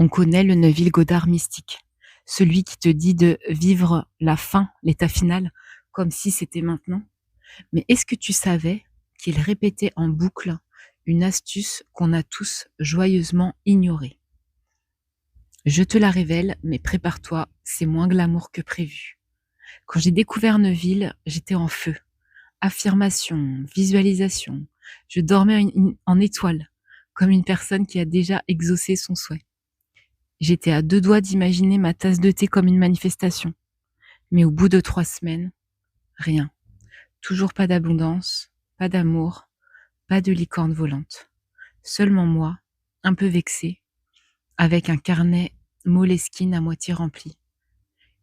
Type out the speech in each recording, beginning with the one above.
On connaît le Neville Goddard mystique, celui qui te dit de vivre la fin, l'état final, comme si c'était maintenant. Mais est-ce que tu savais qu'il répétait en boucle une astuce qu'on a tous joyeusement ignorée? Je te la révèle, mais prépare-toi, c'est moins glamour que prévu. Quand j'ai découvert Neville, j'étais en feu. Affirmation, visualisation, je dormais en étoile, comme une personne qui a déjà exaucé son souhait. J'étais à 2 doigts d'imaginer ma tasse de thé comme une manifestation. Mais au bout de 3 semaines, rien. Toujours pas d'abondance, pas d'amour, pas de licorne volante. Seulement moi, un peu vexée, avec un carnet Moleskine à moitié rempli.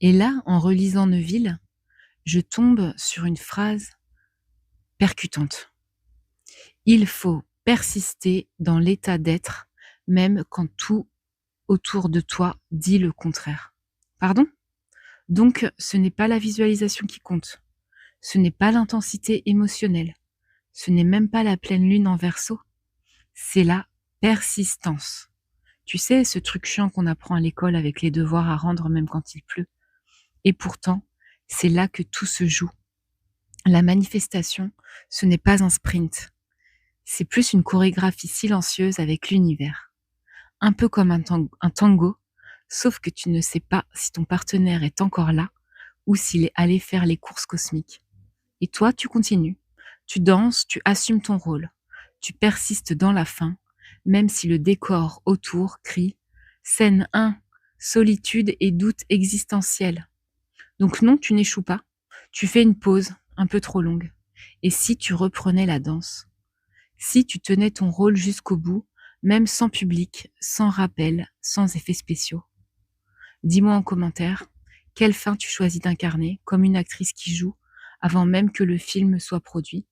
Et là, en relisant Neville, je tombe sur une phrase percutante. Il faut persister dans l'état d'être, même quand tout autour de toi dit le contraire. Pardon? Donc, ce n'est pas la visualisation qui compte. Ce n'est pas l'intensité émotionnelle. Ce n'est même pas la pleine lune en Verseau. C'est la persistance. Tu sais, ce truc chiant qu'on apprend à l'école avec les devoirs à rendre même quand il pleut. Et pourtant, c'est là que tout se joue. La manifestation, ce n'est pas un sprint. C'est plus une chorégraphie silencieuse avec l'univers. Un peu comme un tango, sauf que tu ne sais pas si ton partenaire est encore là ou s'il est allé faire les courses cosmiques. Et toi, tu continues. Tu danses, tu assumes ton rôle. Tu persistes dans la fin, même si le décor autour crie Scène 1, solitude et doute existentiel. Donc non, tu n'échoues pas. Tu fais une pause, un peu trop longue. Et si tu reprenais la danse? Si tu tenais ton rôle jusqu'au bout, même sans public, sans rappel, sans effets spéciaux? Dis-moi en commentaire, quelle fin tu choisis d'incarner, comme une actrice qui joue, avant même que le film soit produit?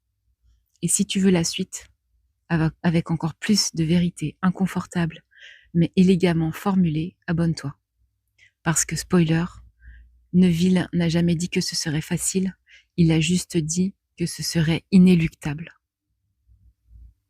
Et si tu veux la suite, avec encore plus de vérité inconfortable, mais élégamment formulée, abonne-toi. Parce que, spoiler, Neville n'a jamais dit que ce serait facile, il a juste dit que ce serait inéluctable.